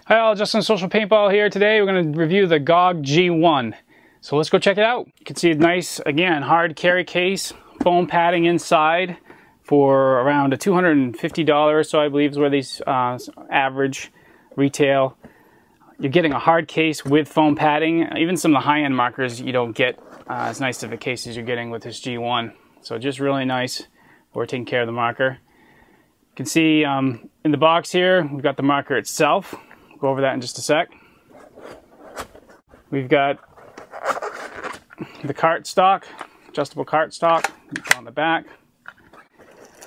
Hi all, Justin Social Paintball here. Today we're going to review the GOG G-1. So let's go check it out. You can see a nice, again, hard carry case, foam padding inside for around a $250 or so, I believe is where these average retail. You're getting a hard case with foam padding. Even some of the high-end markers you don't get as nice of a case as you're getting with this G1. So just really nice for taking care of the marker. You can see in the box here, we've got the marker itself. Go over that in just a sec. We've got the cart stock, adjustable cart stock on the back.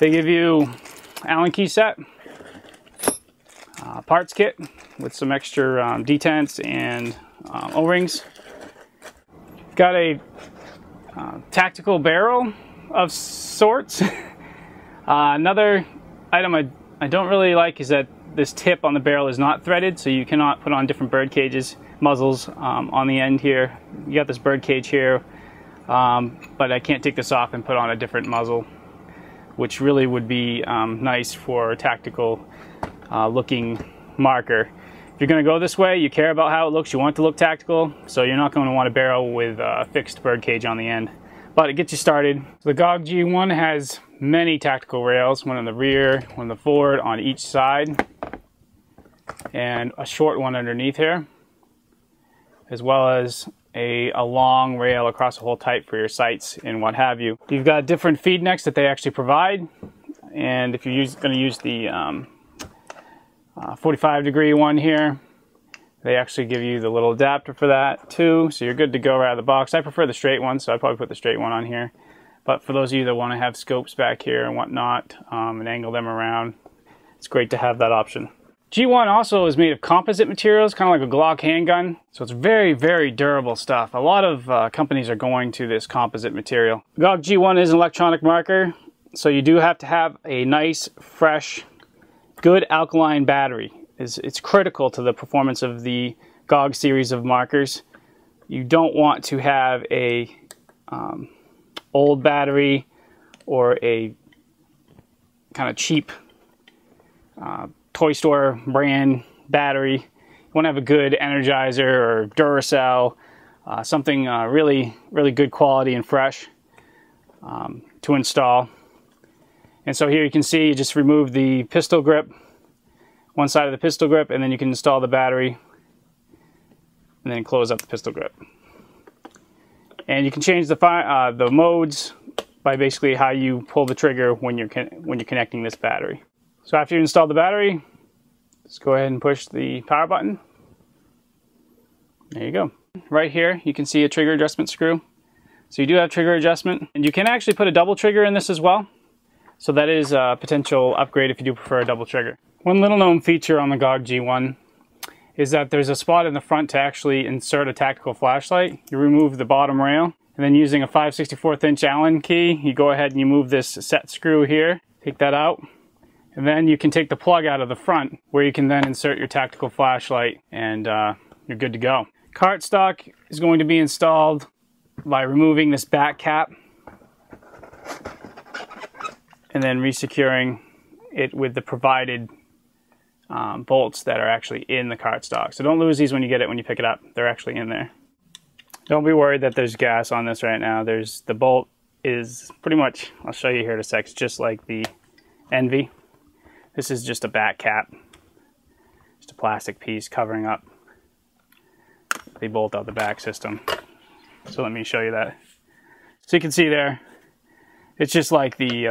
They give you Allen key set, parts kit with some extra detents and O-rings. Got a tactical barrel of sorts. Another item I don't really like is that this tip on the barrel is not threaded, so you cannot put on different bird cages, muzzles on the end here. You got this bird cage here, but I can't take this off and put on a different muzzle, which really would be nice for a tactical looking marker. If you're going to go this way, you care about how it looks, you want it to look tactical, so you're not going to want a barrel with a fixed bird cage on the end. But it gets you started. The GOG G-1 has many tactical rails, one in the rear, one in the forward, on each side, and a short one underneath here, as well as a long rail across the whole type for your sights and what have you. You've got different feed necks that they actually provide, and if you're going to use the 45 degree one here, they actually give you the little adapter for that too, so you're good to go right out of the box. I prefer the straight one, so I'd probably put the straight one on here. But for those of you that want to have scopes back here and whatnot, and angle them around, it's great to have that option. G1 also is made of composite materials, kind of like a Glock handgun, so it's very, very durable stuff. A lot of companies are going to this composite material. GOG G1 is an electronic marker, so you do have to have a nice, fresh, good alkaline battery. It's critical to the performance of the GOG series of markers. You don't want to have a old battery or a kind of cheap toy store brand battery. You want to have a good Energizer or Duracell, something really good quality and fresh to install. And so here you can see you just remove the pistol grip, one side of the pistol grip, and then you can install the battery and then close up the pistol grip. And you can change the modes by basically how you pull the trigger when you're connecting this battery. So after you install the battery, just go ahead and push the power button. There you go. Right here you can see a trigger adjustment screw. So you do have trigger adjustment, and you can actually put a double trigger in this as well. So that is a potential upgrade if you do prefer a double trigger. One little known feature on the GOG G1 is that there's a spot in the front to actually insert a tactical flashlight. You remove the bottom rail, and then using a 5/64 inch Allen key, you go ahead and you move this set screw here, take that out, and then you can take the plug out of the front where you can then insert your tactical flashlight, and you're good to go. Cart stock is going to be installed by removing this back cap and then resecuring it with the provided bolts that are actually in the cart stock. So don't lose these when you pick it up. They're actually in there. Don't be worried that there's gas on this right now. The bolt is pretty much, I'll show you here in a sec, it's just like the Envy. This is just a back cap, just a plastic piece covering up the bolt out the back system. So let me show you that. So you can see there, it's just like the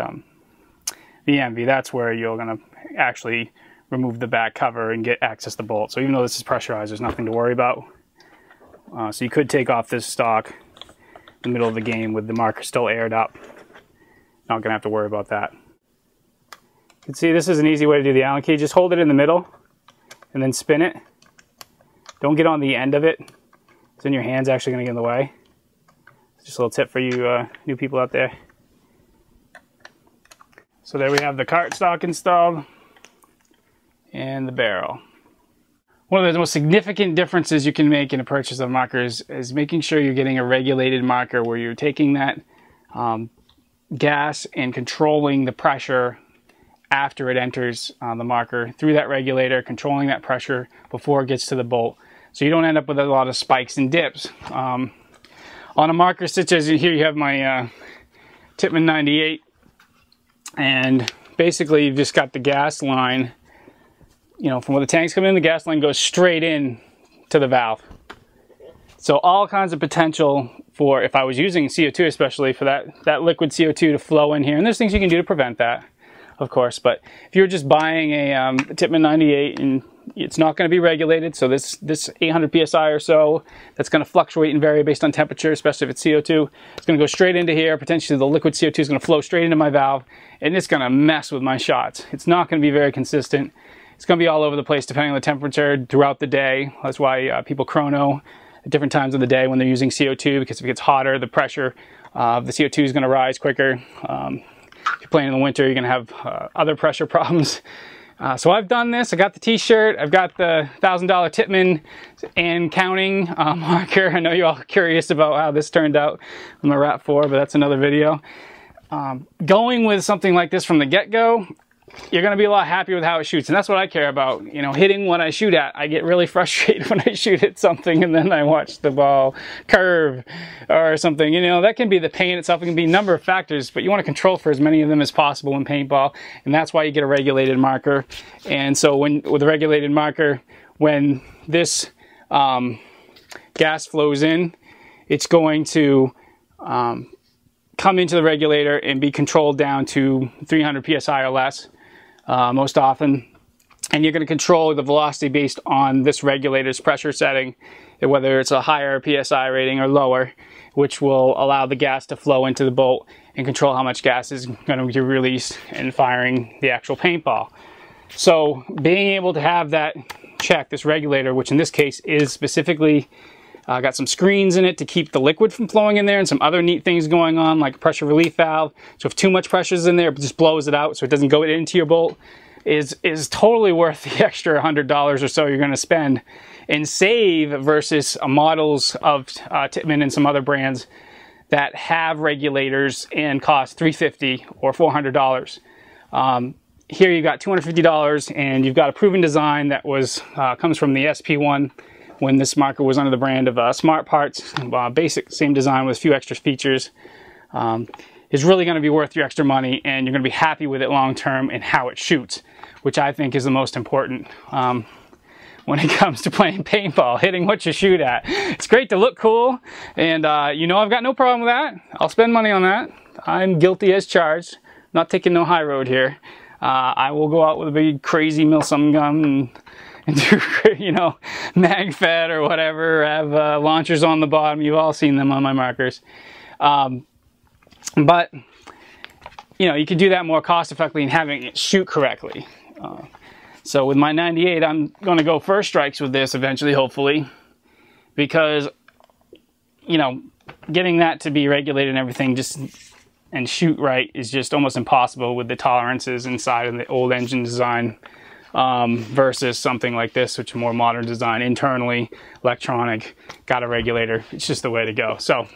Envy. That's where you're gonna actually remove the back cover and get access to the bolt. So even though this is pressurized, there's nothing to worry about. So you could take off this stock in the middle of the game with the marker still aired up. Not gonna have to worry about that. You can see this is an easy way to do the Allen key. Just hold it in the middle and then spin it. Don't get on the end of it, because then your hand's actually gonna get in the way. Just a little tip for you new people out there. So there we have the cart stock installed and the barrel. One of the most significant differences you can make in a purchase of markers is making sure you're getting a regulated marker where you're taking that gas and controlling the pressure after it enters the marker through that regulator, controlling that pressure before it gets to the bolt, so you don't end up with a lot of spikes and dips. On a marker such as here, you have my Tippmann 98, and basically you've just got the gas line, you know, from where the tank's coming in, the gas line goes straight in to the valve. So all kinds of potential for, if I was using CO2 especially, for that liquid CO2 to flow in here. And there's things you can do to prevent that, of course. But if you're just buying a Tippmann 98 and it's not going to be regulated, so this 800 psi or so, that's going to fluctuate and vary based on temperature, especially if it's CO2, it's going to go straight into here. Potentially the liquid CO2 is going to flow straight into my valve, and it's going to mess with my shots. It's not going to be very consistent. It's going to be all over the place depending on the temperature throughout the day. That's why people chrono at different times of the day when they're using CO2, because if it gets hotter, the pressure of the CO2 is going to rise quicker. If you're playing in the winter, you're going to have other pressure problems. So I've done this. I got the t-shirt. I've got the $1,000 Tippmann and counting marker. I know you're all curious about how this turned out on the Rat 4, but that's another video. Going with something like this from the get-go, you're going to be a lot happier with how it shoots, and that's what I care about. You know, hitting what I shoot at. I get really frustrated when I shoot at something and then I watch the ball curve or something. You know, that can be the paint itself. It can be a number of factors, but you want to control for as many of them as possible in paintball, and that's why you get a regulated marker. And so with a regulated marker, when this gas flows in, it's going to come into the regulator and be controlled down to 300 psi or less. Most often, and you're going to control the velocity based on this regulator's pressure setting, whether it's a higher PSI rating or lower, which will allow the gas to flow into the bolt and control how much gas is going to be released in firing the actual paintball. So being able to have that check, this regulator, which in this case is specifically got some screens in it to keep the liquid from flowing in there, and some other neat things going on, like a pressure relief valve. So if too much pressure is in there, it just blows it out so it doesn't go into your bolt, is totally worth the extra $100 or so you're going to spend and save versus models of Tippmann and some other brands that have regulators and cost $350 or $400. Here you've got $250, and you've got a proven design that was comes from the SP1. When this marker was under the brand of Smart Parts, basic same design with a few extra features, is really going to be worth your extra money, and you're going to be happy with it long term and how it shoots, which I think is the most important when it comes to playing paintball, hitting what you shoot at. It's great to look cool, and you know I've got no problem with that. I'll spend money on that. I'm guilty as charged. Not taking no high road here. I will go out with a big crazy Milsum gun and do, you know, mag fed or whatever, have launchers on the bottom. You've all seen them on my markers. But, you know, you could do that more cost effectively and having it shoot correctly. So with my 98, I'm going to go first strikes with this eventually, hopefully, because, you know, getting that to be regulated and everything and shoot right is just almost impossible with the tolerances inside of the old engine design. Versus something like this, which is a more modern design, internally, electronic, got a regulator. It's just the way to go. So,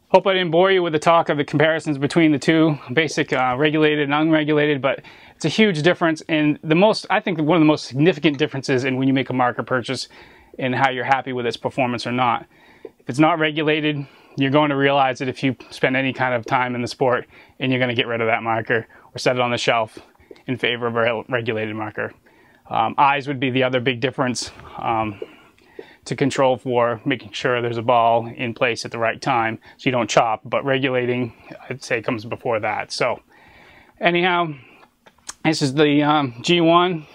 hope I didn't bore you with the talk of the comparisons between the two, basic regulated and unregulated, but it's a huge difference. And I think one of the most significant differences in when you make a marker purchase and how you're happy with its performance or not. If it's not regulated, you're going to realize it if you spend any kind of time in the sport, and you're going to get rid of that marker or set it on the shelf in favor of a regulated marker. Eyes would be the other big difference to control for making sure there's a ball in place at the right time so you don't chop, but regulating, I'd say, comes before that. So anyhow, this is the G1.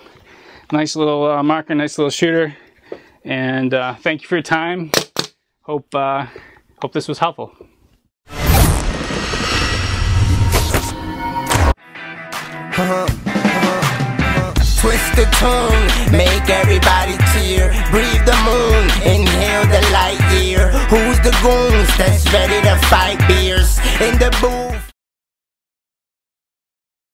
Nice little marker, nice little shooter, and thank you for your time. Hope this was helpful. Twist the tune, make everybody cheer. Breathe the moon, inhale the light year. Who's the goons that's ready to